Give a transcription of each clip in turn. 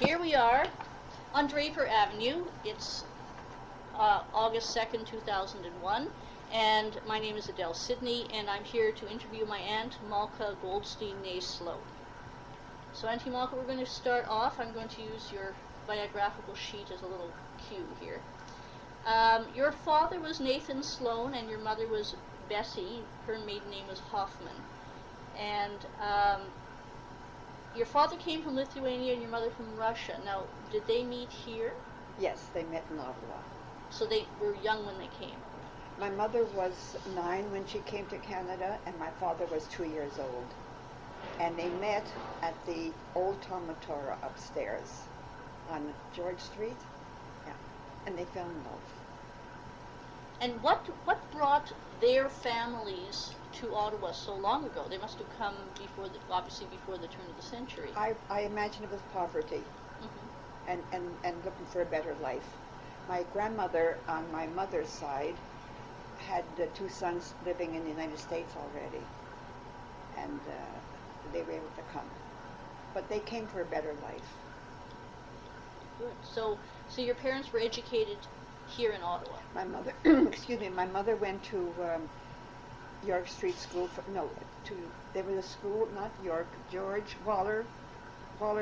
Here we are on Draper Avenue. It's August 2nd, 2001, and my name is Adele Sidney, and I'm here to interview my aunt, Malca Goldstein Slow. So, Auntie Malca, we're going to start off. I'm going to use your biographical sheet as a little cue here. Your father was Nathan Sloan, and your mother was Bessie. Her maiden name was Hoffman. And your father came from Lithuania and your mother from Russia. Now, did they meet here? Yes, they met in Ottawa. So they were young when they came? My mother was 9 when she came to Canada, and my father was 2 years old. And they met at the old Tomatora upstairs on George Street. Yeah, and they fell in love. And what brought their families to Ottawa so long ago? They must have come obviously before the turn of the century. I imagine it was poverty, and looking for a better life. My grandmother on my mother's side had 2 sons living in the United States already, and they were able to come. But they came for a better life. Good. So your parents were educated here in Ottawa? My mother, excuse me, my mother went to York Street School. There was a school, not York, George Waller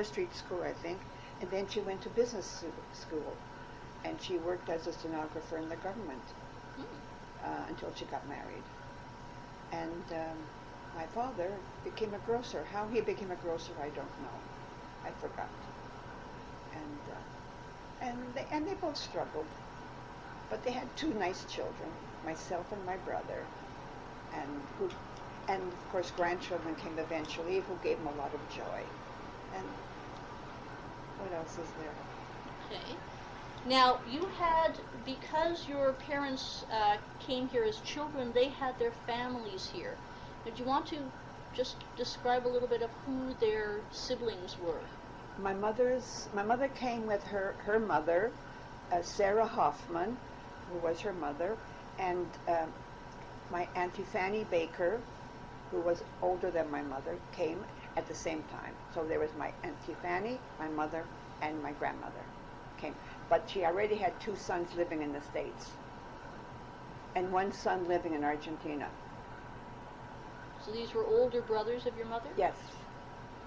Street School, I think, and then she went to business school, and she worked as a stenographer in the government until she got married. And my father became a grocer. How he became a grocer, I don't know. I forgot. And they both struggled. But they had 2 nice children, myself and my brother, and of course grandchildren came eventually, who gave them a lot of joy. And what else is there? Okay. Now, you had, because your parents came here as children, they had their families here. Did you want to just describe a little bit of who their siblings were? My mother came with her mother, Sarah Hoffman, who was her mother, and my Auntie Fanny Baker, who was older than my mother, came at the same time. So there was my Auntie Fanny, my mother, and my grandmother came. But she already had 2 sons living in the States, and 1 son living in Argentina. So these were older brothers of your mother? Yes,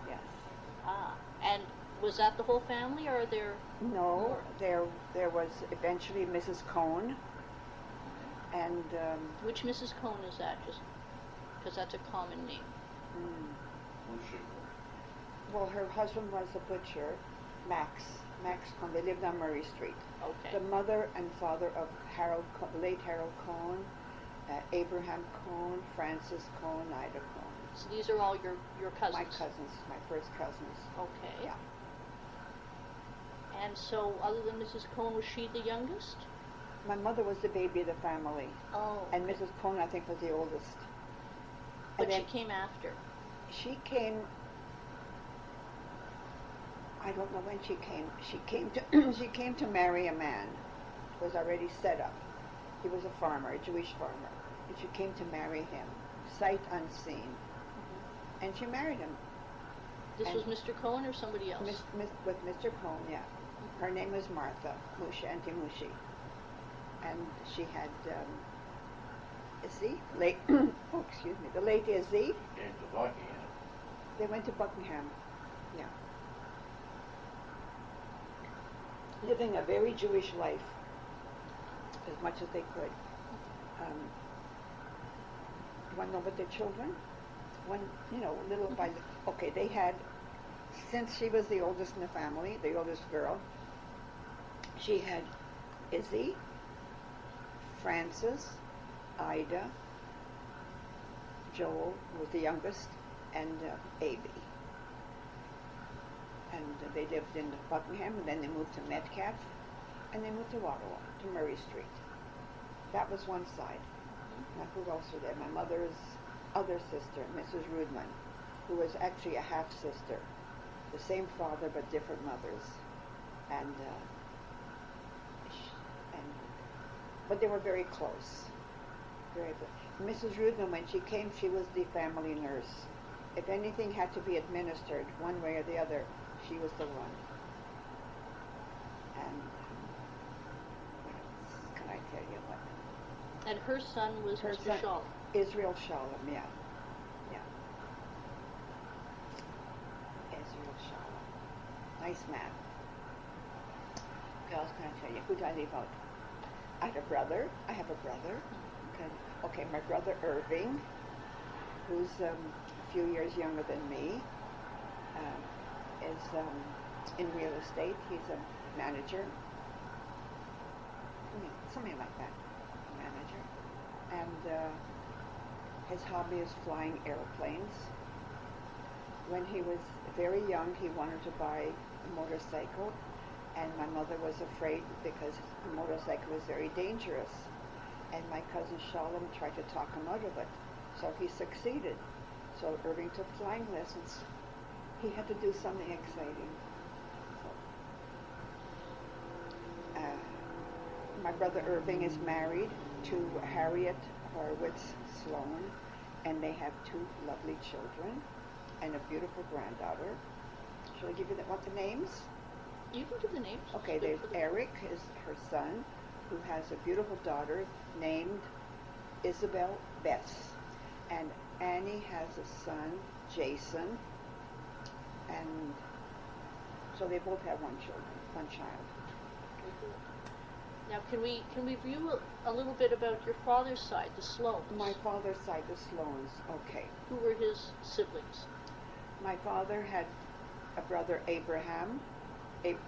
yes. Ah, and was that the whole family, or are there No, more? there was eventually Mrs. Cohn, and which Mrs. Cohn is that? Just because that's a common name. Well, her husband was a butcher, Max Cohn. They lived on Murray Street. Okay. The mother and father of late Harold Cohn, Abraham Cohn, Francis Cohn, Ida Cohn. So these are all your cousins? My cousins, my first cousins. Okay. Yeah. And so, other than Mrs. Cohn, was she the youngest? My mother was the baby of the family. Oh. And Mrs. Cohn, I think, was the oldest. But she came after? She came, I don't know when she came. She came to marry a man who was already set up. He was a farmer, a Jewish farmer. And she came to marry him, sight unseen. And she married him. This was Mr. Cohn or somebody else? With Mr. Cohn, yeah. Her name was Martha, Auntie Mushi. And she had Izzy, the late Izzy. Came to Buckingham. They went to Buckingham, yeah. Living a very Jewish life, as much as they could. You want to know about their children? Little by little. Okay, they had, since she was the oldest in the family, the oldest girl, she had Izzy, Francis, Ida, Joel, who was the youngest, and Abby. And they lived in Buckingham, and then they moved to Metcalf, and they moved to Ottawa, to Murray Street. That was one side. Now, who else was there? My mother's other sister, Mrs. Rudman, who was actually a half-sister. The same father, but different mothers. But they were very close. Very good. Mrs. Rudman, when she came, she was the family nurse. If anything had to be administered one way or the other, she was the one. And what else can I tell you? What? And her son was Her Mr. son, Shaw. Israel Shalom, yeah. Yeah. Israel Shalom. Nice man. What else can I tell you? Who did I leave out? I have a brother. Okay, my brother Irving, who's a few years younger than me, is in real estate. He's a manager. Something like that. Manager. And his hobby is flying airplanes. When he was very young, he wanted to buy a motorcycle, and my mother was afraid because the motorcycle was very dangerous. And my cousin Shalom tried to talk him out of it. So he succeeded. So Irving took flying lessons. He had to do something exciting. So, my brother Irving is married to Harriet Horowitz Sloan, and they have 2 lovely children and a beautiful granddaughter. Shall I give you the names? You can give the names. Okay, there's Eric, is her son, who has a beautiful daughter named Isabel Bess. And Annie has a son, Jason, and so they both have one child. Now, can we review a little bit about your father's side, the Sloans? My father's side, the Sloans, okay. Who were his siblings? My father had a brother, Abraham,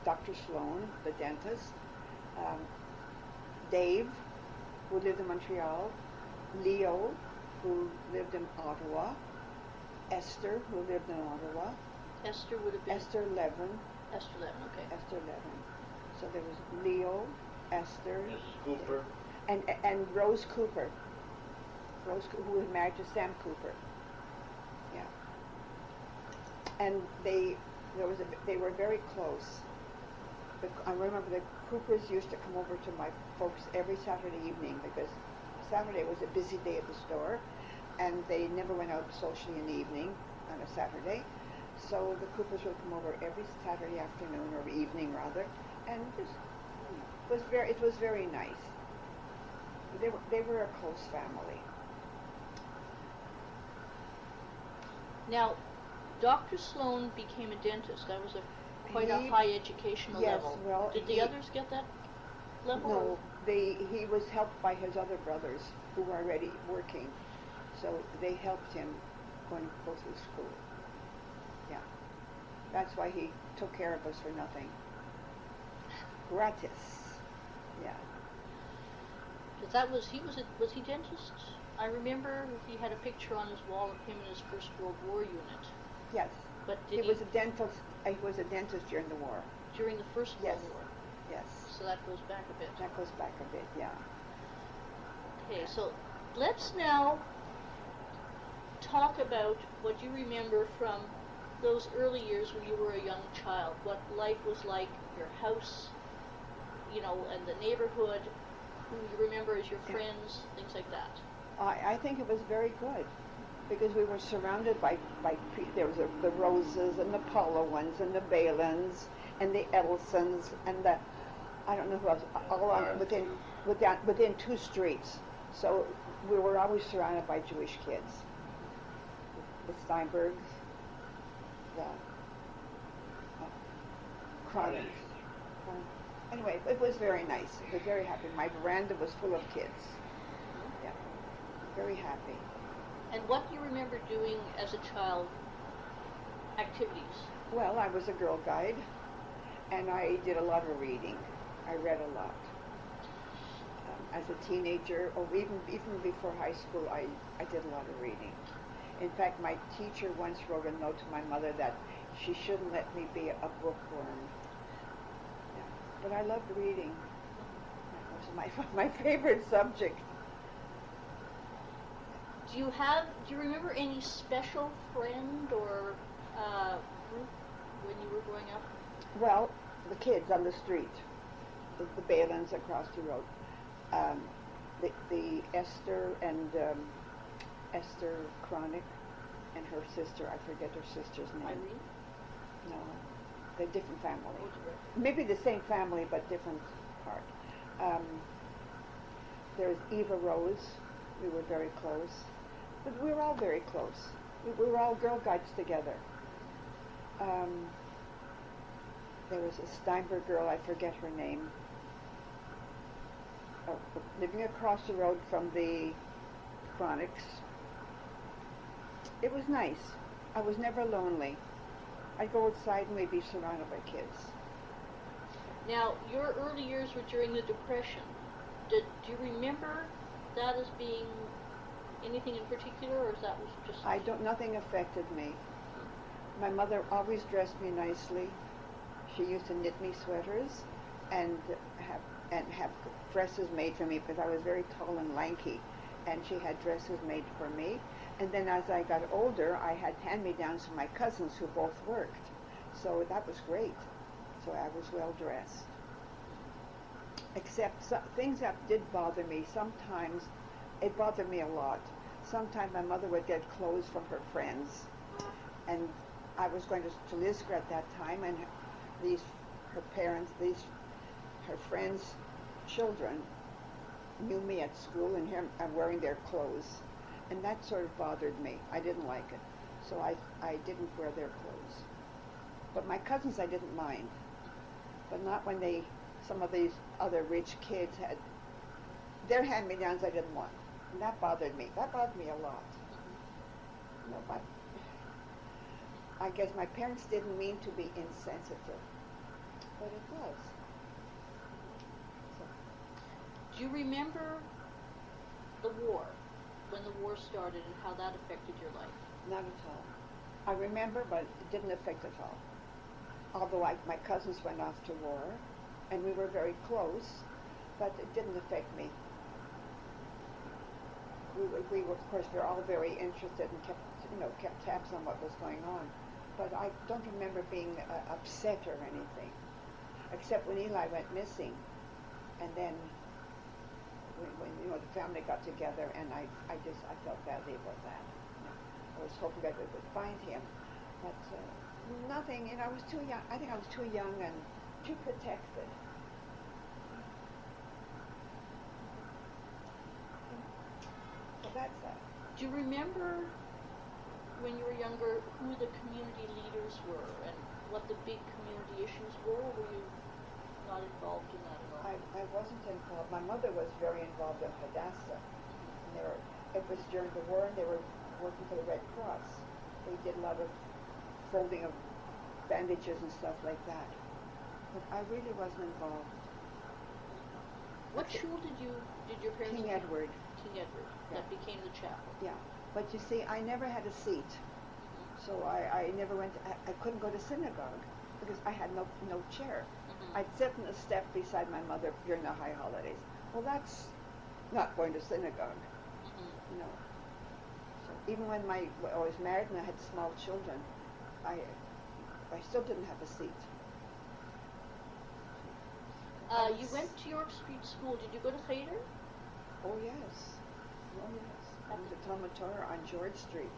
Dr. Sloan, the dentist, Dave, who lived in Montreal, Leo, who lived in Ottawa, Esther, who lived in Ottawa. Esther would have been? Esther Levin. Esther Levin, okay. Esther Levin. So there was Leo, Esther. Mrs. Cooper. And Rose Cooper. Who was married to Sam Cooper. Yeah. And they were very close. I remember the Coopers used to come over to my folks every Saturday evening because Saturday was a busy day at the store, and they never went out socially in the evening on a Saturday. So the Coopers would come over every Saturday afternoon or evening rather, and it was very nice. They were a close family. Now, Dr. Sloan became a dentist. That was quite a high educational level. Well, did the others get that level? No, he was helped by his other brothers who were already working, so they helped him go through school. Yeah, that's why he took care of us for nothing. Gratis. Yeah. But was he dentist? I remember he had a picture on his wall of him in his First World War unit. Yes. But he was a dentist. He was a dentist during the war. During the First World War. Yes. So that goes back a bit. That goes back a bit. Yeah. Okay, so let's now talk about what you remember from those early years when you were a young child. What life was like, your house, and the neighborhood, who you remember as your friends, things like that. I think it was very good because we were surrounded by there was the Roses and the Paulowans and the Balins and the Edelsons and the I don't know who else, all within 2 streets. So we were always surrounded by Jewish kids. The Steinbergs, the Cronins. Anyway, it was very nice. It was very happy. My veranda was full of kids. Yeah, very happy. And what do you remember doing as a child, activities? Well, I was a Girl Guide, and I did a lot of reading. I read a lot. As a teenager, or even before high school, I did a lot of reading. In fact, my teacher once wrote a note to my mother that she shouldn't let me be a bookworm. Yeah. But I loved reading. That was my favorite subject. Do you remember any special friend or group when you were growing up? Well, the kids on the street, the Balins across the road, the Esther and Esther Chronic and her sister. I forget her sister's name. Irene? No. They're different family. Oh, different. Maybe the same family, but different part. Um, there's Eva Rose. We were very close. But we were all very close. We were all Girl Guides together. There was a Steinberg girl, I forget her name, living across the road from the Chronics. It was nice. I was never lonely. I'd go outside and we'd be surrounded by kids. Now, your early years were during the Depression. Do you remember that as being anything in particular, or is that was just... Nothing affected me. My mother always dressed me nicely. She used to knit me sweaters and have dresses made for me because I was very tall and lanky, and she had dresses made for me. And then as I got older, I had hand-me-downs from my cousins who both worked. So that was great. So I was well dressed. Except things that did bother me. Sometimes it bothered me a lot. Sometimes my mother would get clothes from her friends, and I was going to Lisgar at that time, and her friends' children knew me at school, and here I'm wearing their clothes, and that sort of bothered me. I didn't like it, so I didn't wear their clothes. But my cousins I didn't mind, but not when some of these other rich kids had their hand-me-downs I didn't want. And that bothered me. That bothered me a lot. You know, but I guess my parents didn't mean to be insensitive, but it was. So. Do you remember the war, when the war started, and how that affected your life? Not at all. I remember, but it didn't affect at all. Although my cousins went off to war, and we were very close, but it didn't affect me. We were, of course, we were all very interested and kept tabs on what was going on. But I don't remember being upset or anything, except when Eli went missing, and then when the family got together, and I felt badly about that. I was hoping that we would find him, but nothing. I was too young. I think I was too young and too protected. So that's that. Do you remember when you were younger who the community leaders were and what the big community issues were, or were you not involved in that at all? I wasn't involved. My mother was very involved in Hadassah. And it was during the war, and they were working for the Red Cross. They did a lot of folding of bandages and stuff like that. But I really wasn't involved. What shul did your parents King attend? Edward. King Edward. Yeah. That became the chapel. Yeah. But you see, I never had a seat. So I never went, I couldn't go to synagogue because I had no chair. I'd sit on the step beside my mother during the high holidays. Well, that's not going to synagogue, you know. So even when I was married and I had small children, I still didn't have a seat. You went to York Street School. Did you go to Cheder? Oh yes. Oh yes. I went to Talmud Torah on George Street.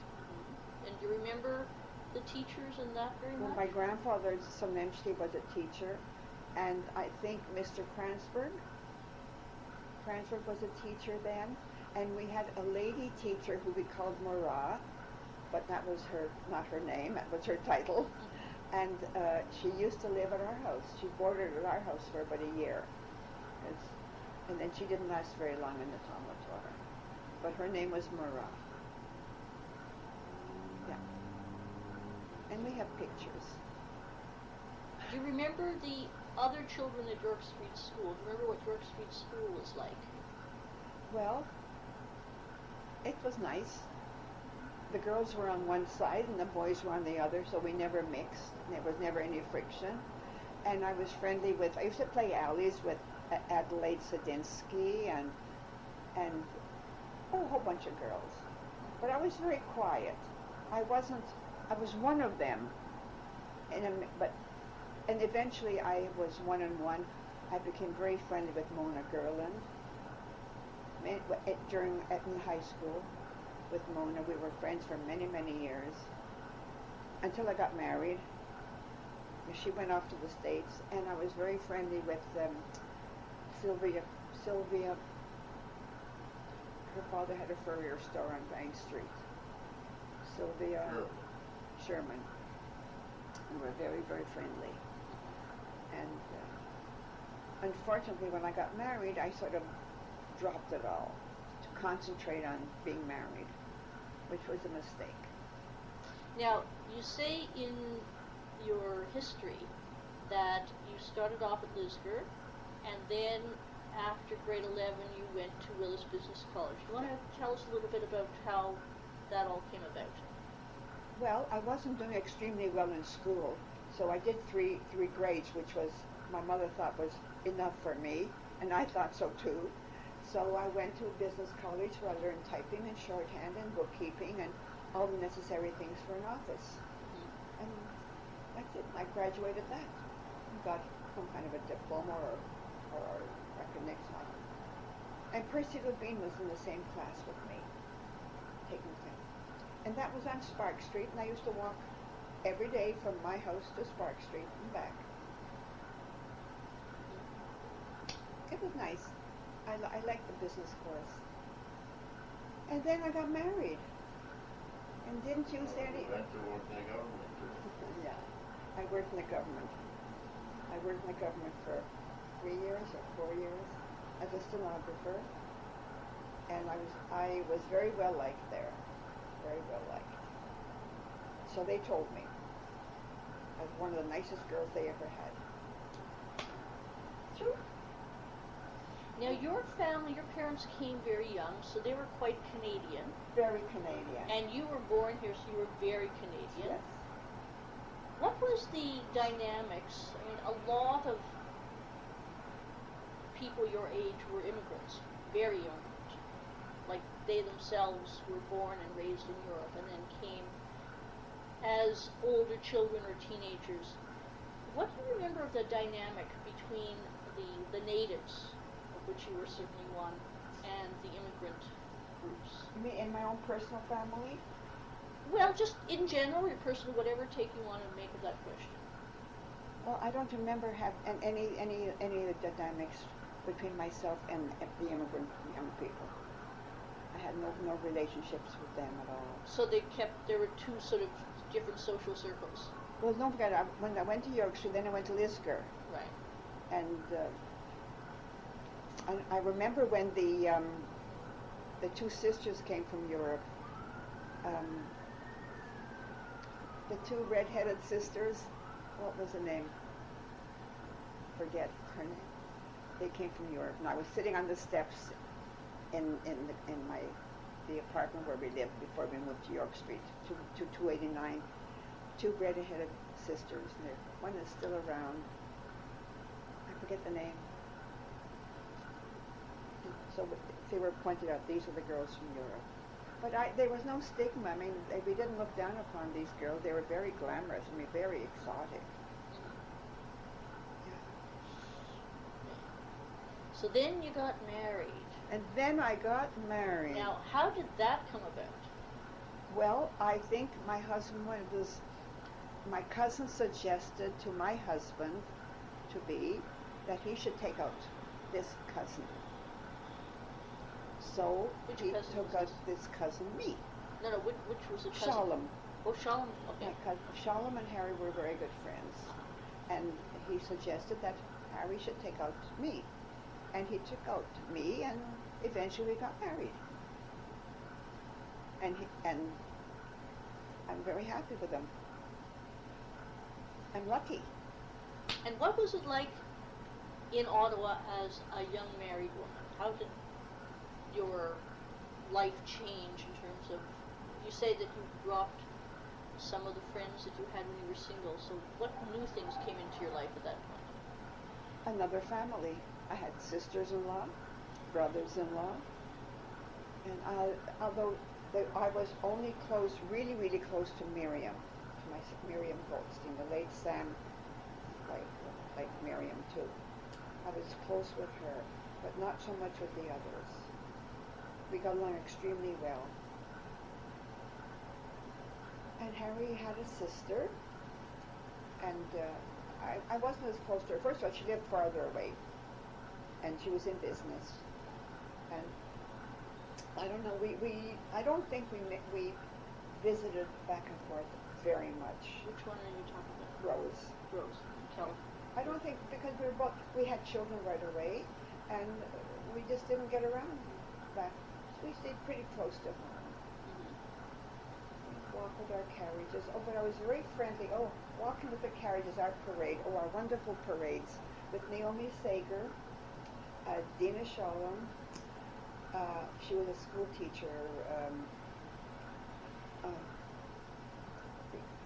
And do you remember the teachers and that very much? Well, my grandfather, Somenchty, was a teacher, and I think Mr. Kransberg was a teacher then, and we had a lady teacher who we called Mara, but that was not her name, that was her title, and she used to live at our house. She boarded at our house for about a year, and then she didn't last very long in the Talmud Torah, but her name was Mara. Yeah. And we have pictures. Do you remember the other children at York Street School? Do you remember what York Street School was like? Well, it was nice. The girls were on one side and the boys were on the other, so we never mixed. There was never any friction. And I was friendly I used to play alleys with Adelaide Sadinsky and a whole bunch of girls. But I was very quiet. I was one of them. And eventually I was one-on-one. I became very friendly with Mona Gerland. In high school with Mona, we were friends for many, many years. Until I got married. she went off to the States, and I was very friendly with Sylvia. Sylvia, her father had a furrier store on Bank Street. Sylvia Sherman. We were very, very friendly. And unfortunately, when I got married, I sort of dropped it all to concentrate on being married, which was a mistake. Now, you say in your history that you started off at Lisgar, and then after grade 11 you went to Willis Business College. Do you want to tell us a little bit about how that all came about? Well, I wasn't doing extremely well in school, so I did three grades, which was, my mother thought was enough for me, and I thought so too. So I went to a business college where I learned typing and shorthand and bookkeeping and all the necessary things for an office. And that's it. I graduated that. Got some kind of a diploma or recognition. And Percy Levine was in the same class with me, taking things. And that was on Spark Street, and I used to walk every day from my house to Spark Street and back. It was nice. I liked the business course. And then I got married. And didn't you say any? You went to work in the government too. Yeah, I worked in the government. I worked in the government for 3 years or 4 years as a stenographer, and I was very well liked there, very well liked. So they told me I was one of the nicest girls they ever had. True. Now, your family, your parents came very young, so they were quite Canadian. Very Canadian. And you were born here, so you were very Canadian. Yes. What was the dynamics? I mean, a lot of people your age were immigrants, very young. Like, they themselves were born and raised in Europe and then came as older children or teenagers. What do you remember of the dynamic between the natives, of which you were certainly one, and the immigrant groups? You mean in my own personal family? Well, just in general, your personal, whatever take you want to make of that question. Well, I don't remember any of the dynamics between myself and the immigrant young people. I had no relationships with them at all. So there were two sort of different social circles. Well, don't forget, when I went to York Street, then I went to Lisgar. Right. And I remember when the two sisters came from Europe. The two red-headed sisters, what was the name? Forget her name. They came from Europe, and I was sitting on the steps in the apartment where we lived before we moved to York Street, to 289. Two red-headed sisters, and one is still around. I forget the name. So they were pointed out, these are the girls from Europe. But there was no stigma. I mean, we didn't look down upon these girls. They were very glamorous. I mean, very exotic. Yeah. So then you got married. And then I got married. Now, how did that come about? Well, I think my husband my cousin suggested to my husband to be that he should take out this cousin. So Which he cousin took was out this cousin, me. No, which was the cousin? Shalom. Oh, Shalom, okay. Shalom and Harry were very good friends. And he suggested that Harry should take out me. And he took out me, and eventually we got married. And I'm very happy with him. I'm lucky. And what was it like in Ottawa as a young married woman? How did your life change in terms of, you say that you dropped some of the friends that you had when you were single, so what new things came into your life at that point? Another family. I had sisters-in-law, brothers-in-law, and although I was only close, really, really close to Miriam, Miriam Goldstein, the late Sam, like Miriam too. I was close with her, but not so much with the others. We got along extremely well. And Harry had a sister, and I wasn't as close to her. First of all, she lived farther away, and she was in business. And I don't know. I don't think we visited back and forth very much. Which one are you talking about? Rose. Rose. Kelly. I don't think because we had children right away, and we just didn't get around back. We stayed pretty close to home. Mm-hmm. Walk with our carriages. Oh, but I was very friendly. Oh, walking with the carriages, our parade. Oh, our wonderful parades with Naomi Sager, Dina Shalom. She was a school teacher.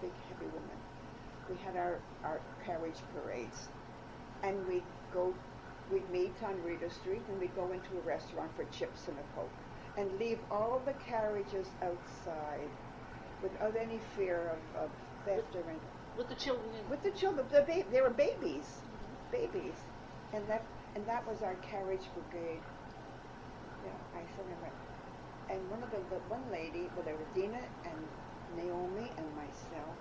Big, heavy woman. We had our carriage parades, and we'd meet on Rita Street, and we'd go into a restaurant for chips and a Coke, and leave all the carriages outside without any fear of theft or anything. With the children in. With the children, they were babies, babies, and that was our carriage brigade. Yeah, I remember. And one lady, well, there were Dina and Naomi and myself,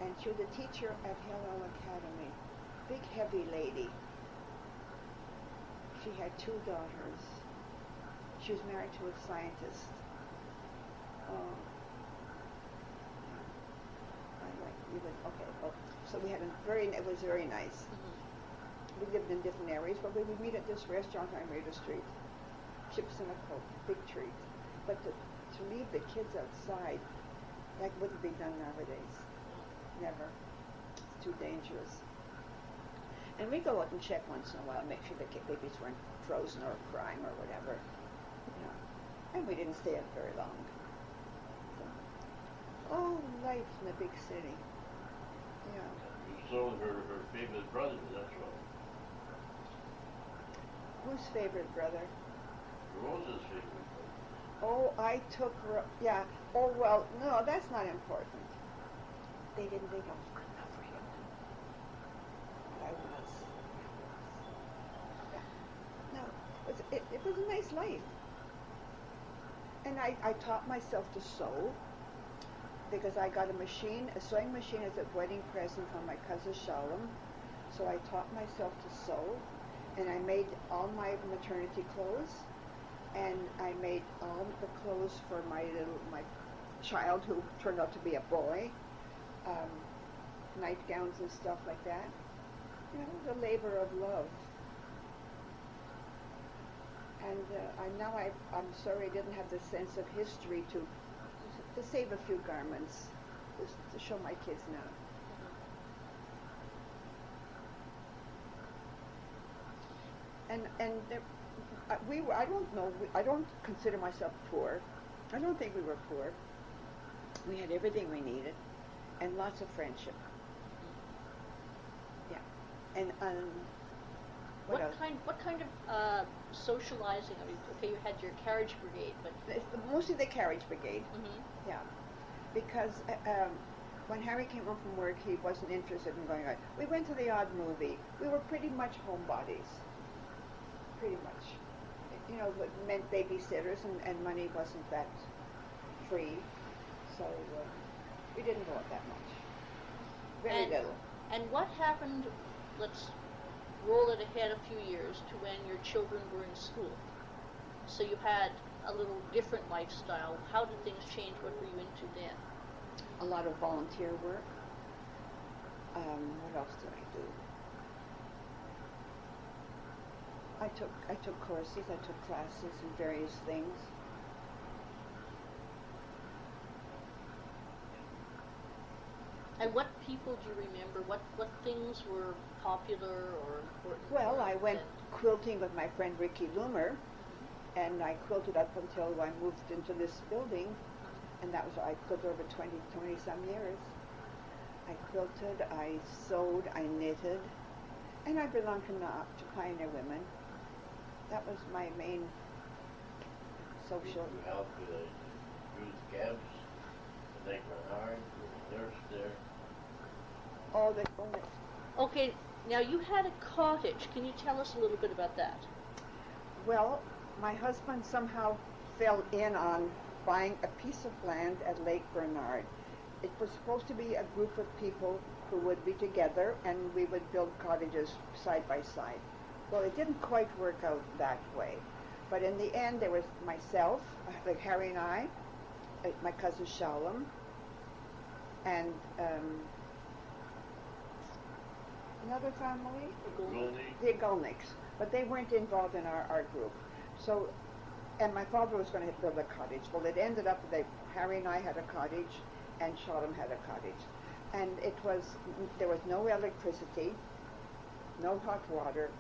and she was a teacher at Hillel Academy. Big, heavy lady. She had 2 daughters. She was married to a scientist. Okay. Well, so we had it was very nice. Mm-hmm. We lived in different areas, but we would meet at this restaurant on Rita Street. Chips and a Coke, big treat. But to leave the kids outside, that wouldn't be done nowadays. Never. It's too dangerous. And we go out and check once in a while, make sure the babies weren't frozen or crying or whatever. And we didn't stay up very long. Oh, life in a big city. Yeah. So her favorite brother, that's right. Whose favorite brother? Rose's favorite brother. Oh, I took yeah. Oh, well, no, that's not important. They don't look enough for him. But I was. Yeah. No, it was a nice life. And I taught myself to sew because I got a sewing machine as a wedding present from my cousin Shalom. So I taught myself to sew, and I made all my maternity clothes, and I made all the clothes for my child who turned out to be a boy, nightgowns and stuff like that. You know, the labor of love. And I'm sorry I didn't have the sense of history to save a few garments to show my kids now. And there, I don't know. I don't consider myself poor. I don't think we were poor. We had everything we needed, and lots of friendship. Yeah, and what else? What kind of socializing? I mean, okay, you had your carriage brigade, but Mostly the carriage brigade. mm-hmm. Yeah, because when Harry came home from work, he wasn't interested in going out. We went to the odd movie. We were pretty much homebodies. Pretty much. You know, it meant babysitters, and money wasn't that free, so we didn't go out that much. Very little. And what happened? Let's roll it ahead a few years to when your children were in school. So you had a little different lifestyle. How did things change? What were you into then? A lot of volunteer work. What else did I do? I took courses. I took classes in various things. And what people do you remember? What things were popular or important? Well, I went quilting with my friend Ricky Loomer, and I quilted up until I moved into this building, and that was I quilted over 20 some years. I quilted, I sewed, I knitted, and I belonged to Pioneer Women. That was my main social. You helped Ruth Gibbs, Lake Bernard, nurse there. All the Okay, now you had a cottage. Can you tell us a little bit about that? Well, my husband somehow fell in on buying a piece of land at Lake Bernard. It was supposed to be a group of people who would be together, and we would build cottages side by side. Well, it didn't quite work out that way. But in the end, there was myself, like Harry and I, my cousin Shalom, and another family, the Gulnicks. But they weren't involved in our group. So, and my father was going to build a cottage. Well, it ended up that Harry and I had a cottage, and Shalom had a cottage. And there was no electricity, no hot water,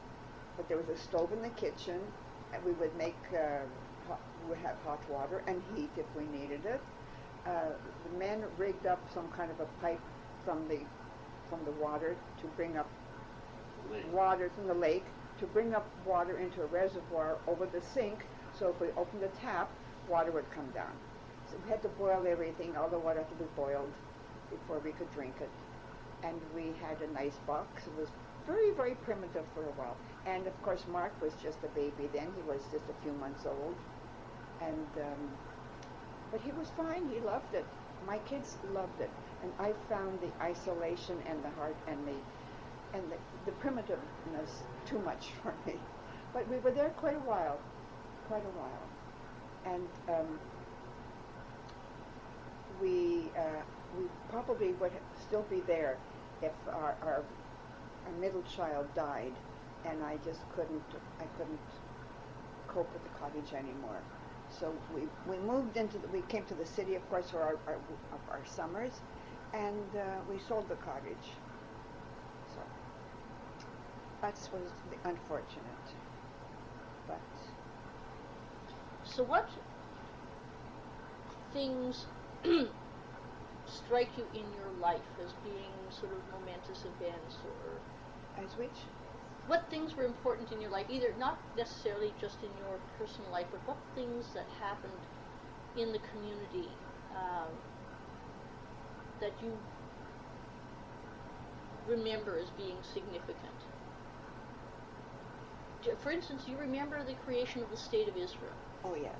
but there was a stove in the kitchen, and we would we would have hot water and heat if we needed it. The men rigged up some kind of a pipe from the water to bring up water from the lake, to bring up water into a reservoir over the sink, so if we opened the tap, water would come down. So we had to boil everything, all the water had to be boiled before we could drink it. And we had a nice box. It was very, very primitive for a while. And of course Mark was just a baby then. He was just a few months old. And but he was fine. He loved it. My kids loved it. And I found the isolation and the heart and the primitiveness too much for me. But we were there quite a while. And we probably would still be there if our middle child died, and I couldn't cope with the cottage anymore. So we came to the city, of course, for our summers, and we sold the cottage. So that was unfortunate. But so what things strike you in your life as being sort of momentous events, or as which? What things were important in your life, either not necessarily just in your personal life, but what things that happened in the community that you remember as being significant? For instance, you remember the creation of the State of Israel. Oh, yes.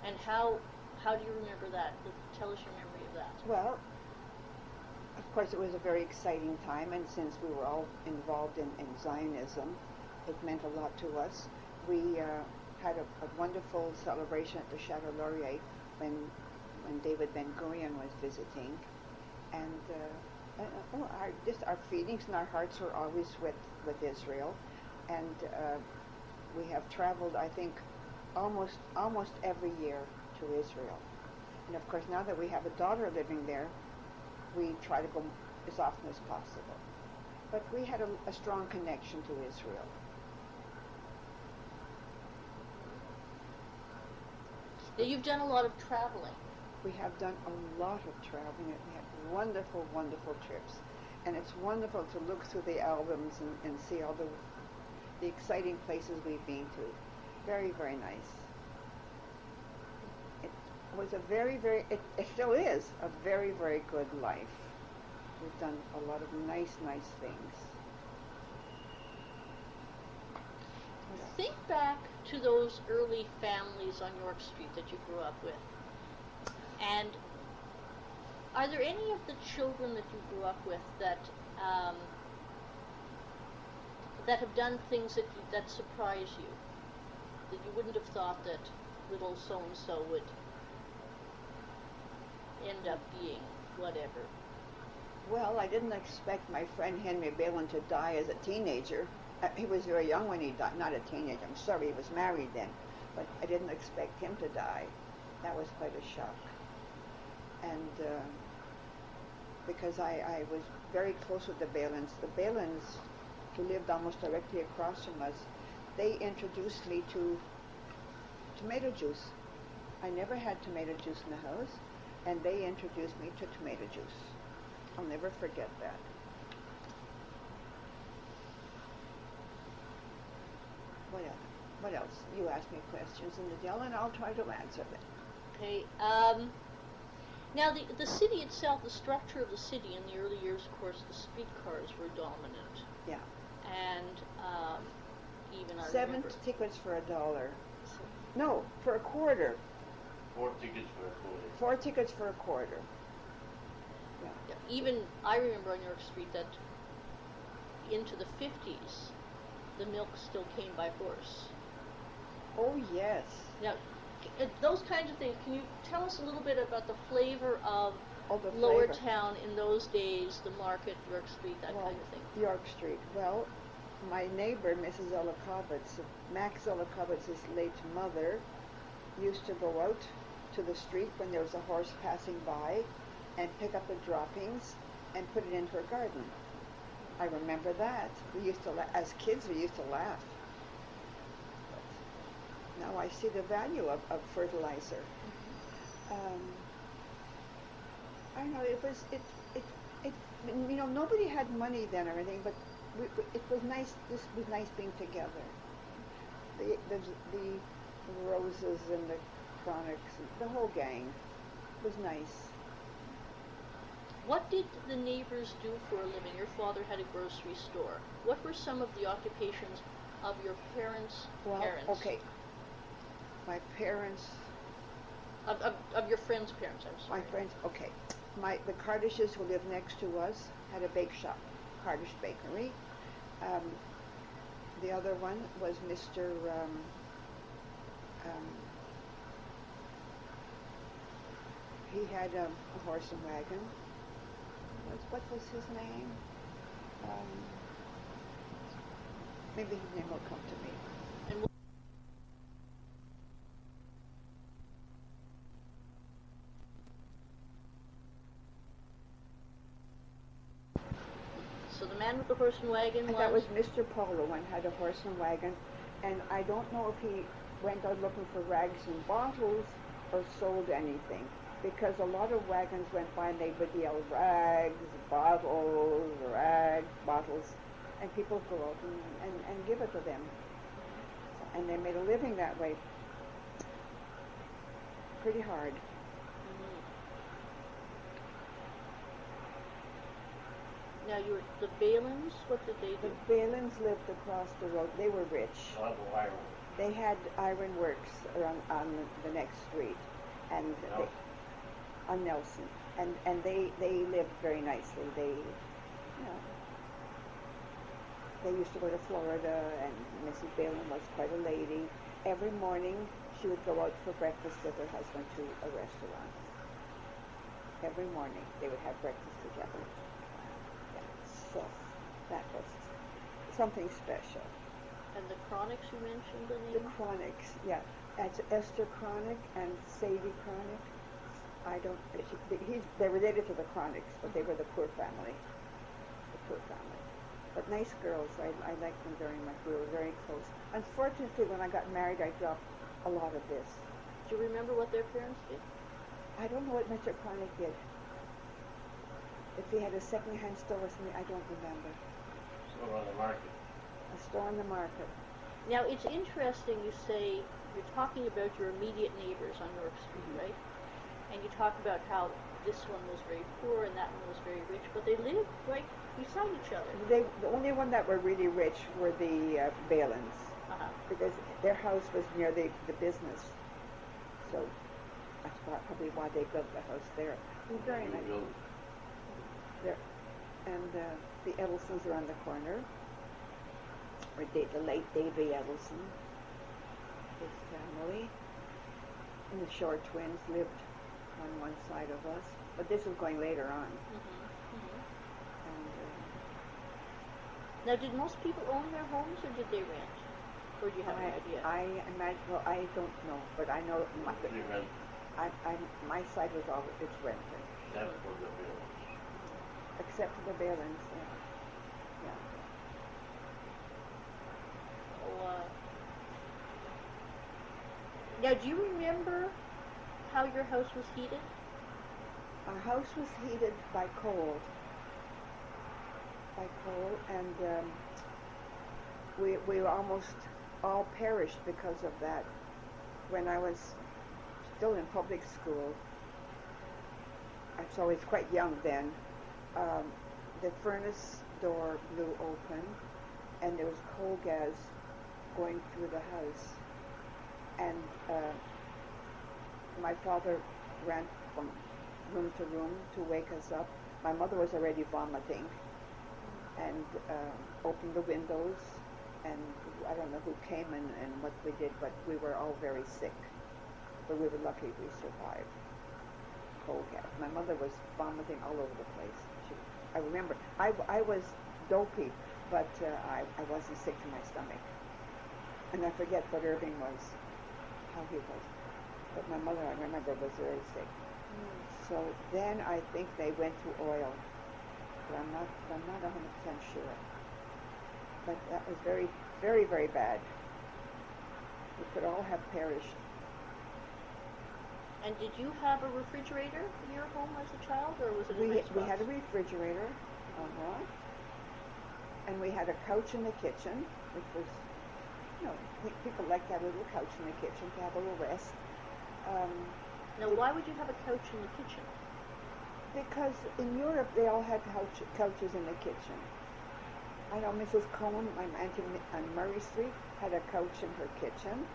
And how do you remember that? Tell us your memory of that. Well, of course, it was a very exciting time, and since we were all involved in Zionism, it meant a lot to us. We had a wonderful celebration at the Chateau Laurier when David Ben-Gurion was visiting, and our feelings and our hearts were always with Israel, and we have traveled, I think, almost every year to Israel. And of course, now that we have a daughter living there, we try to go as often as possible. But we had a strong connection to Israel. Now, you've done a lot of traveling. We have done a lot of traveling. We had wonderful, wonderful trips. And it's wonderful to look through the albums and see all the exciting places we've been to. Very, very nice. It was a very, very, it still is a very, very good life. We've done a lot of nice things. Think back to those early families on York Street that you grew up with. And are there any of the children that you grew up with that have done things that surprise you? That you wouldn't have thought that little so-and-so would end up being whatever? Well, I didn't expect my friend Henry Balin to die as a teenager. He was very young when he died, not a teenager, I'm sorry, he was married then. But I didn't expect him to die. That was quite a shock. And because I was very close with the Balins. The Balins, who lived almost directly across from us, they introduced me to tomato juice. I never had tomato juice in the house, and they introduced me to tomato juice. I'll never forget that. What else? You ask me questions in the Dell, and I'll try to answer them. Okay. Now, the city itself, the structure of the city in the early years, of course, the streetcars were dominant. Yeah. And even I 7 remember tickets for $1. No, for $0.25. 4 tickets for a quarter. 4 tickets for $0.25. Yeah, even I remember on York Street that into the 50s, the milk still came by horse. Oh, yes. Now, those kinds of things, can you tell us a little bit about the flavor of Oh, the Lower flavor. Town in those days, the market, York Street, that Well, kind of thing? York Street. Well, my neighbor, Mrs. Olakovitz, Max Olakovitz's late mother, used to go out to the street when there was a horse passing by and pick up the droppings and put it into her garden. I remember that. We used to, as kids, we used to laugh. But now I see the value of fertilizer. I know it was it you know, nobody had money then or anything, but it was nice. This was nice being together. The Roses and the Chronics, and the whole gang was nice. What did the neighbors do for a living? Your father had a grocery store. What were some of the occupations of your parents' parents? Okay. My parents. Of your friends' parents, I'm sorry. My friends. Okay. The Cardishes who lived next to us had a bake shop, Cardish Bakery. The other one was Mr. He had a horse and wagon. What was his name? Maybe his name will come to me. And so the man with the horse and wagon was? That was Mr. Polo and had a horse and wagon. And I don't know if he went out looking for rags and bottles or sold anything, because a lot of wagons went by and they would yell rags, bottles, and people would go out and give it to them. And they made a living that way. Pretty hard. Now, the Balins, what did they do? The Balins lived across the road. They were rich. Iron. They had iron works on the next street, and Nelson. On Nelson, and they lived very nicely. They used to go to Florida, and Mrs. Balin was quite a lady. Every morning she would go out for breakfast with her husband to a restaurant. Every morning they would have breakfast together. Yeah, so that was something special. And the Chronics, you mentioned the name? The Chronics, yeah. That's Esther Chronic and Sadie Chronic. They're related to the Chronics, but they were the poor family. The poor family. But nice girls. I liked them very much. We were very close. Unfortunately, when I got married, I dropped a lot of this. Do you remember what their parents did? I don't know what Mr. Chronic did. If he had a second-hand store or something, I don't remember. Store on the market. A store on the market. Now, it's interesting you say, you're talking about your immediate neighbors on York Street, right? And you talk about how this one was very poor and that one was very rich, but they lived right beside each other. The only one that were really rich were the Balins, because their house was near the business. So that's probably why they built the house there. It was very nice. There. And the Edelsons are on the corner. Or the late Davy Edelson, his family. And the Shore twins lived on one side of us. But this was going later on. And, now, did most people own their homes, or did they rent? Or do you have an idea? I imagine, well, I don't know, but I know my side was all, it's rented. Except for the Balins. Except for the Balins, yeah. Now, do you remember how your house was heated? Our house was heated by coal. And we almost all perished because of that. When I was still in public school, so I was quite young then, the furnace door blew open, and there was coal gas going through the house. And my father ran from room to room to wake us up, my mother was already vomiting, and opened the windows, and I don't know who came and what we did, but we were all very sick. But we were lucky we survived. Cold gas. My mother was vomiting all over the place. I remember, I was dopey, but I wasn't sick to my stomach. And I forget what Irving was, how he was. But my mother, I remember, was very sick. So then I think they went to oil. But I'm not 100% sure. But that was very, very, very bad. We could all have perished. And did you have a refrigerator in your home as a child, or was it a nice We box? had a refrigerator, and we had a couch in the kitchen, which was, people like to have a little couch in the kitchen to have a little rest. Now, why would you have a couch in the kitchen? Because in Europe they all had couches in the kitchen. I know Mrs. Cohen, my auntie on Murray Street, had a couch in her kitchen,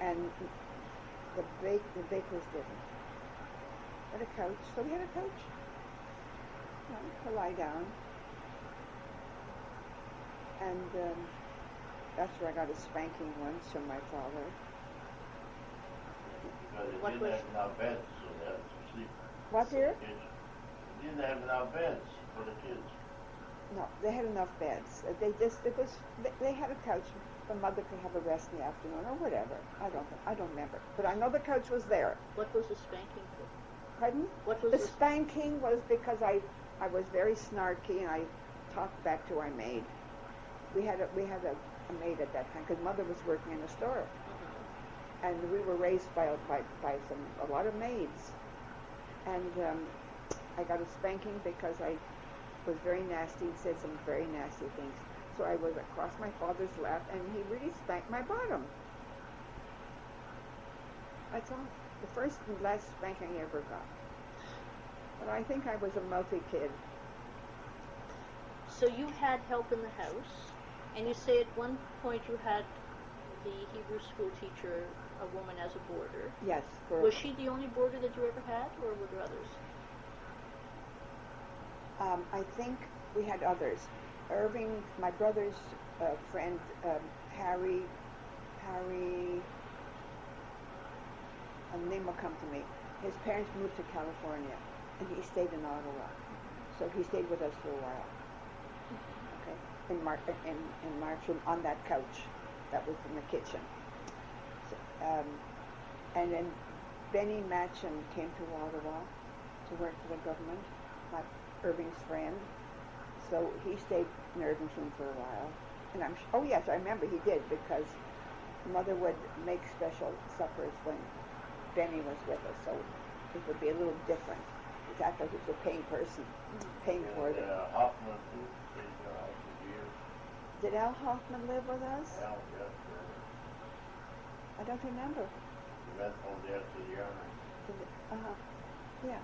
and the bakers didn't. Had a couch, so we had a couch, to lie down. And that's where I got a spanking once from my father. Because they What didn't was- have enough beds, so they had to sleep What, dear? in the kitchen. They didn't have enough beds for the kids. No, they had enough beds. They had a couch. The mother could have a rest in the afternoon or whatever. I don't remember. But I know the couch was there. What was the spanking for? Pardon? What was The the spanking was because I was very snarky and I talked back to our maid. We had a maid at that time because mother was working in the store, and we were raised by a lot of maids. And I got a spanking because I was very nasty and said some very nasty things. So I was across my father's lap, and he really spanked my bottom. That's all. The first and last spanking I ever got. But I think I was a mouthy kid. So you had help in the house, and you say at one point you had the Hebrew school teacher, a woman as a boarder. Yes. Was she the only boarder that you ever had, or were there others? I think we had others. Irving, my brother's friend, Harry, a name will come to me. His parents moved to California, and he stayed in Ottawa. So he stayed with us for a while. Okay, in Mark's room on that couch that was in the kitchen. So, and then Benny Matcham came to Ottawa to work for the government, my Irving's friend. So he stayed in Irving's room for a while. And oh yes, I remember he did, because mother would make special suppers when Benny was with us, so it would be a little different. Exactly, he was a paying person, paying for it. Hoffman too, stayed in their house for years. Did Al Hoffman live with us? Al, yes, I don't remember. he went from there to the army. Yeah.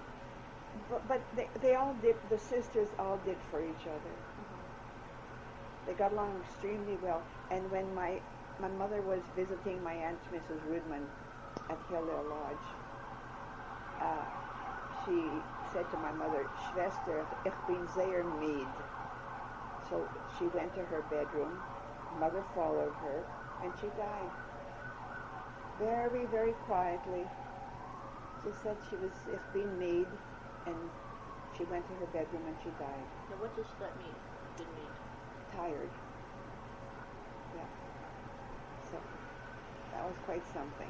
But they all did, the sisters all did for each other. They got along extremely well. And when my mother was visiting my aunt, Mrs. Rudman, at Hildale Lodge, she said to my mother, Schwester, ich bin sehr müde. So she went to her bedroom, mother followed her, and she died. Very, very quietly. She said she was, ich bin müde, and she went to her bedroom and she died. Now, what does that mean? Didn't mean. Tired. Yeah. So that was quite something.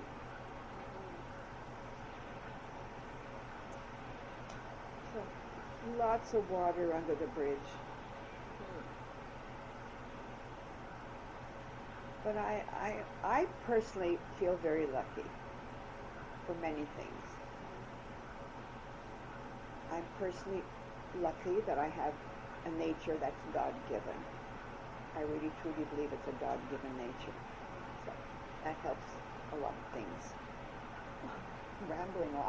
So lots of water under the bridge. But I personally feel very lucky for many things. I'm personally lucky that I have a nature that's God-given. I really truly believe it's a God-given nature. So that helps a lot of things.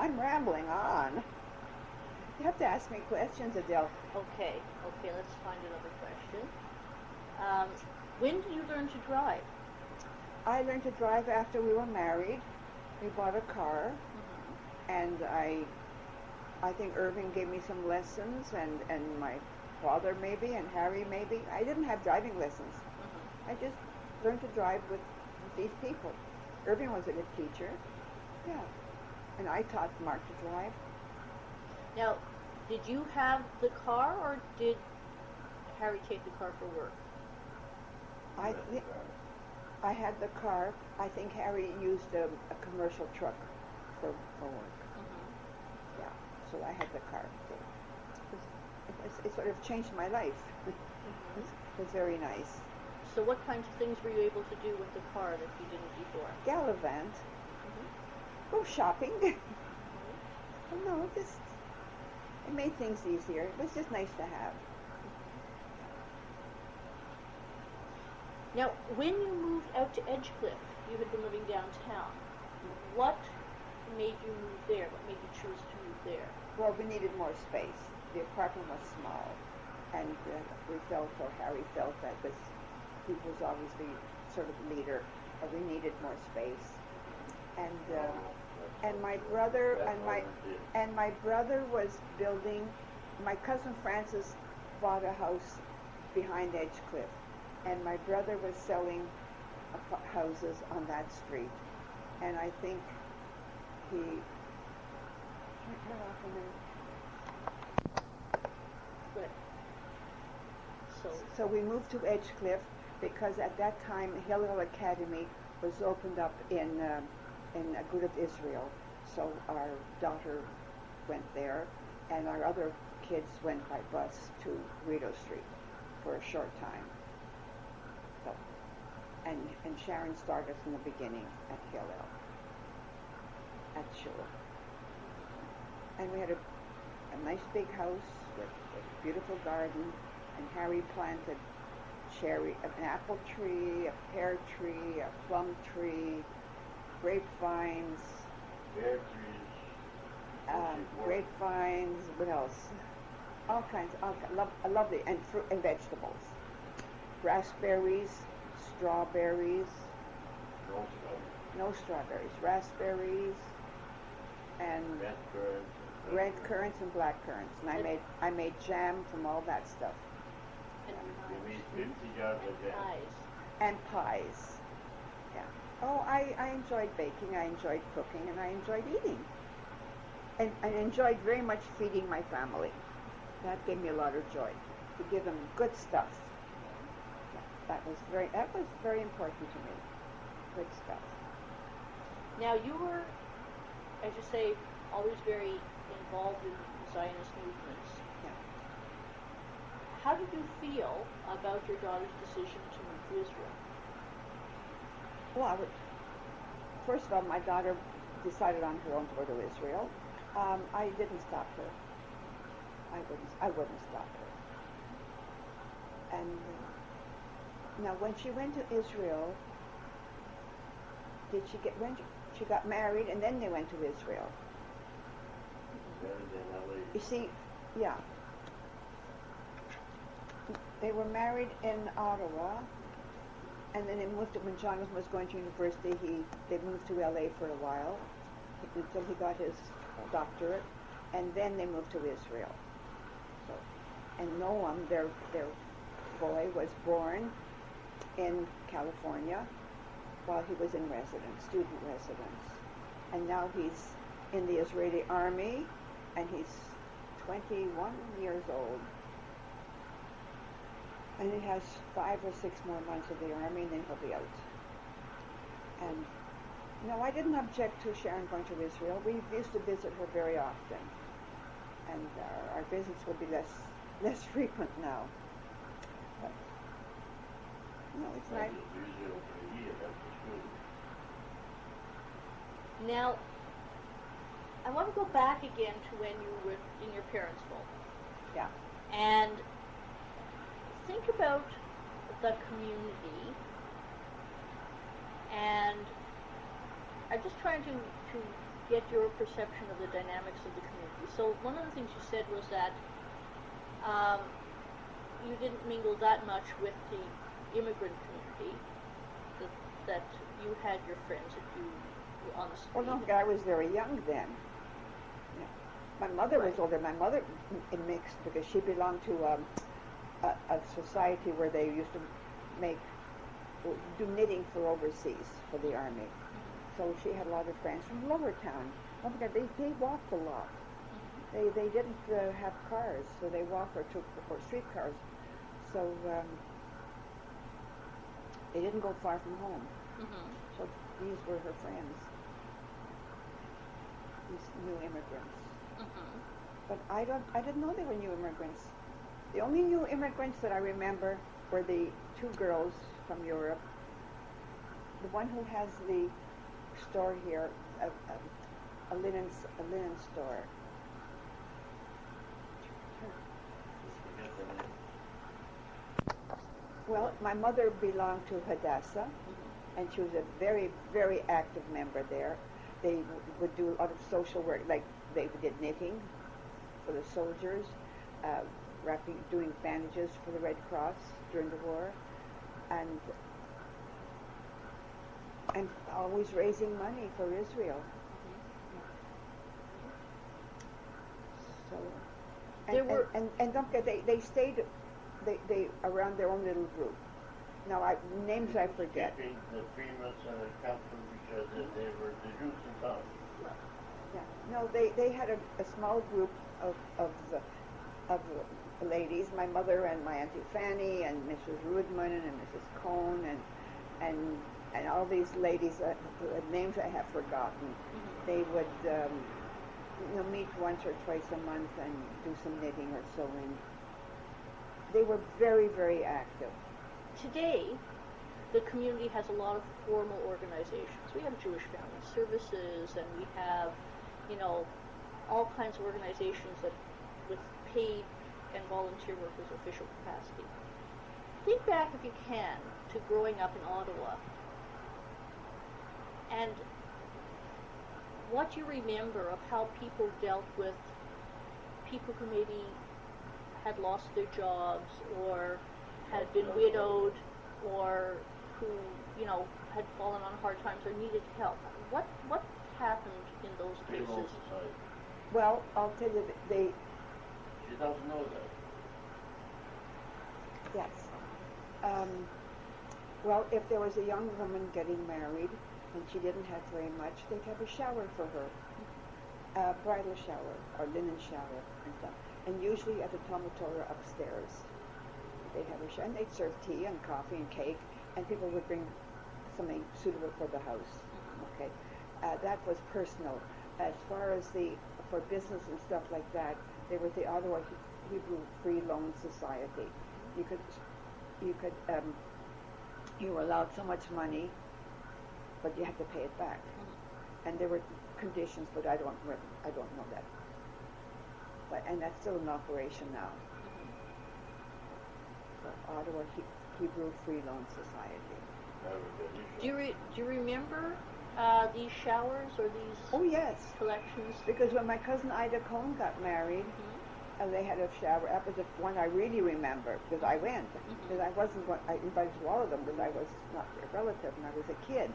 I'm rambling on. You have to ask me questions, Adele. Okay, let's find another question. When did you learn to drive? I learned to drive after we were married. We bought a car, and I I think Irving gave me some lessons, and my father maybe, and Harry maybe. I didn't have driving lessons. Mm-hmm. I just learned to drive with these people. Irving was a good teacher. Yeah. And I taught Mark to drive. Now, did you have the car, or did Harry take the car for work? I had the car. I think Harry used a commercial truck for work. Mm-hmm. Yeah. So I had the car. So it sort of changed my life. Mm-hmm. It was very nice. So what kinds of things were you able to do with the car that you didn't before? Gallivant. Mm-hmm. Go shopping. Mm-hmm. No, it made things easier. It was just nice to have. Now, when you moved out to Edgecliff, you had been living downtown. What made you move there? What made you choose to move there? Well, we needed more space. The apartment was small, and we felt, or Harry felt, that he was obviously sort of leader, but we needed more space. And my brother and my brother was building. My cousin Francis bought a house behind Edgecliff, and my brother was selling houses on that street, and I think he. Good. So we moved to Edgecliff because at that time Hillel Academy was opened up in Agudath, Israel. So our daughter went there, and our other kids went by bus to Rideau Street for a short time. So, and Sharon started from the beginning at Hillel, at Shul. And we had a nice big house with a beautiful garden, and Harry planted an apple tree, a pear tree, a plum tree, grapevines, grapevines, what else? All kinds, lovely, and fruit and vegetables. Raspberries, strawberries, no strawberries, raspberries, and red currants and black currants. And I made jam from all that stuff. You made 50 jars of jam. Pies. And pies. Yeah. Oh, I enjoyed baking, I enjoyed cooking, and I enjoyed eating. And I enjoyed very much feeding my family. That gave me a lot of joy, to give them good stuff. Yeah, that was very important to me. Good stuff. Now, you were, as you say, always very involved in Zionist movements. Yeah. How did you feel about your daughter's decision to move to Israel? Well, first of all, my daughter decided on her own to go to Israel. I didn't stop her. I wouldn't stop her. And now, when she went to Israel, when she got married, and then they went to Israel. You see, yeah. They were married in Ottawa, and then they moved to, when Jonathan was going to university, they moved to LA for a while, until he got his doctorate, and then they moved to Israel. So, and Noam, their boy, was born in California while he was in student residence. And now he's in the Israeli army, and he's 21 years old. And he has 5 or 6 more months of the army, and then he'll be out. And no, I didn't object to Sharon going to Israel. We used to visit her very often, and our visits will be less frequent now. But no, it's nice. Now, I want to go back again to when you were in your parents' home. Yeah. And think about the community, and I'm just trying to get your perception of the dynamics of the community. So one of the things you said was that you didn't mingle that much with the immigrant community, that you had your friends that you were on the street. Well, no, I was very young then. Yeah. My mother was Right. older. My mother mixed because she belonged to a society where they used to make do knitting for overseas for the army. So she had a lot of friends from Lowertown. Don't forget, they walked a lot. They didn't have cars, so they walked or took or streetcars. So they didn't go far from home. Mm-hmm. So these were her friends, these new immigrants. Mm-hmm. But I didn't know they were new immigrants. The only new immigrants that I remember were the two girls from Europe. The one who has the store here, a linen store. Forget the name. Well, my mother belonged to Hadassah, and she was a very, very active member there. They would do a lot of social work, like they did knitting for the soldiers, doing bandages for the Red Cross during the war, and always raising money for Israel. So, and don't forget, they stayed they around their own little group. Now, names I forget. Keeping the Freemans and the Captain because they were the Jews in town. Yeah. No, they had a small group of the ladies. My mother and my Auntie Fanny and Mrs. Rudman and Mrs. Cohn and all these ladies, names I have forgotten. They would meet once or twice a month and do some knitting or sewing. They were very, very active. Today, the community has a lot of formal organizations. We have Jewish Family Services, and we have, all kinds of organizations that with paid and volunteer workers official capacity. Think back, if you can, to growing up in Ottawa and what you remember of how people dealt with people who maybe had lost their jobs or had been widowed or who, had fallen on hard times or needed help. What happened in those Freelance cases? society. Well, I'll tell you, She doesn't know that. yes. Well, if there was a young woman getting married and she didn't have very much, they'd have a shower for her, a bridal shower or linen shower and stuff. And usually at the Tomatora upstairs, they'd have a shower, and they'd serve tea and coffee and cake, and people would bring something suitable for the house. Okay, that was personal. As far as for business and stuff like that, there was the Ottawa Hebrew Free Loan Society. You were allowed so much money, but you had to pay it back. And there were conditions, but I don't know that. And that's still in operation now. So Ottawa Hebrew Free Loan Society. Do you remember these showers or these Oh yes, collections? because when my cousin Ida Cohn got married, they had a shower. That was the one I really remember because I went. Because I wasn't going. I invited to all of them because I was not a relative and I was a kid.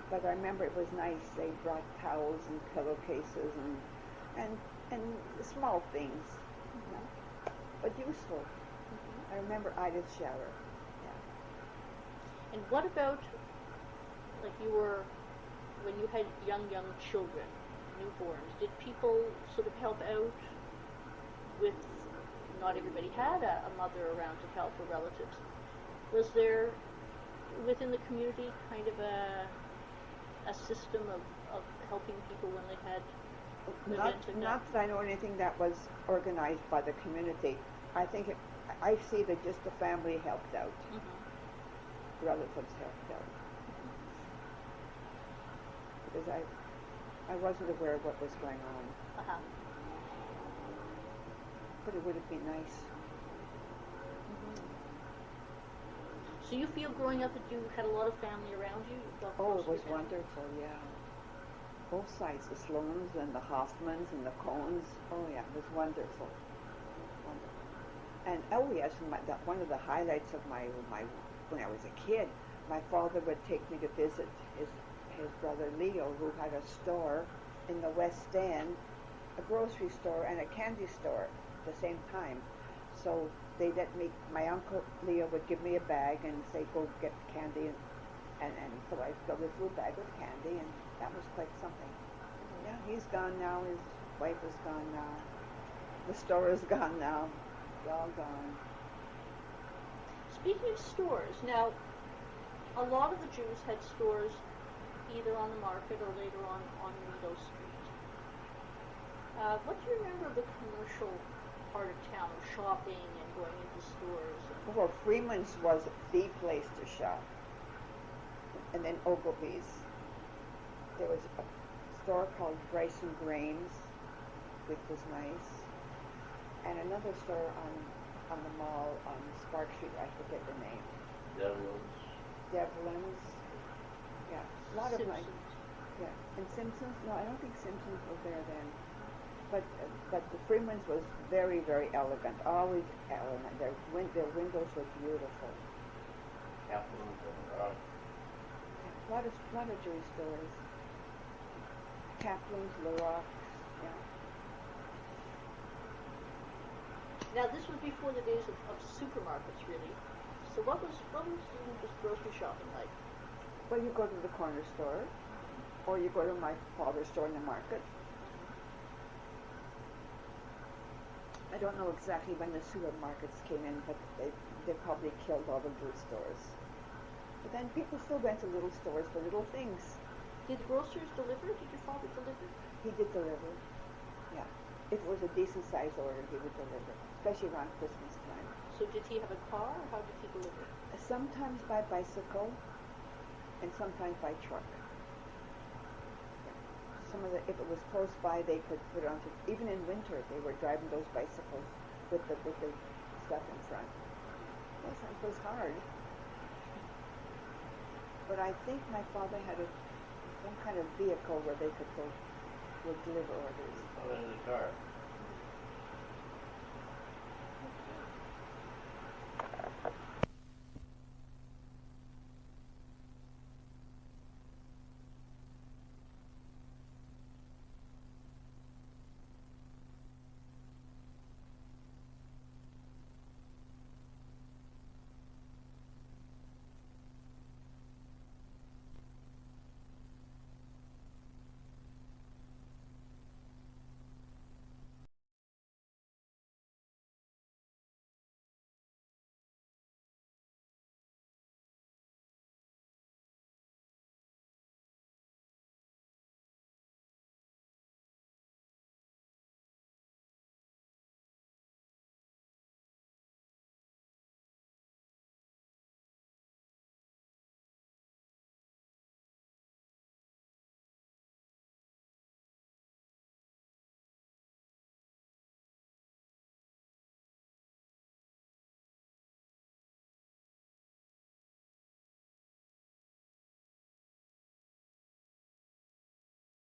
But I remember it was nice. They brought towels and pillowcases and small things, but useful. I remember Ida's shower. And what about, like when you had young children, newborns, did people sort of help out with, not everybody had a mother around to help or relatives. Was there, within the community, kind of a system of helping people when they had events like that? Not that I know anything that was organized by the community. I think I see that just the family helped out. Relatives helped out. Because I wasn't aware of what was going on. But it would have been nice. So you feel growing up that you had a lot of family around you? You felt Oh, close it was to them? wonderful, yeah. Both sides, the Sloans and the Hoffmans and the Cohns. Oh yeah, it was wonderful. Wonderful. And oh yes, one of the highlights of my when I was a kid, my father would take me to visit his brother Leo, who had a store in the West End a grocery store and a candy store at the same time. So they let me, my uncle Leo would give me a bag and say, go get candy. And so I filled this little bag with candy, and that was quite something. Yeah, he's gone now. His wife is gone now. The store is gone now. It's all gone. Speaking of stores, now, a lot of the Jews had stores either on the market or later on Meadow Street. What do you remember of the commercial part of town, of shopping and going into stores? Well, Freeman's was the place to shop. And then Ogilvy's. There was a store called Bryson Grains, which was nice. And another store on the mall on Spark Street, I forget the name. Devlin's. Yeah, a lot of nice. Yeah, and Simpsons. No, I don't think Simpsons was there then. But the Freeman's was very, very elegant. Always elegant. Their windows were beautiful. Kaplan's and Rock. A lot of Jewish stores. Kaplan's, Larox. Yeah. Now, this was before the days of supermarkets, really. So what was this grocery shopping like? Well, you go to the corner store, or you go to my father's store in the market. I don't know exactly when the supermarkets came in, but they probably killed all the Jewish stores. But then people still went to little stores for little things. Did grocers deliver? Did your father deliver? He did deliver. Yeah. If it was a decent size order, he would deliver, especially around Christmas time. So did he have a car, or how did he deliver? Sometimes by bicycle, and sometimes by truck. If it was close by, they could put it on. Even in winter, they were driving those bicycles with the stuff in front. Yes, it was hard. But I think my father had some kind of vehicle where they could deliver orders. Oh, in the car.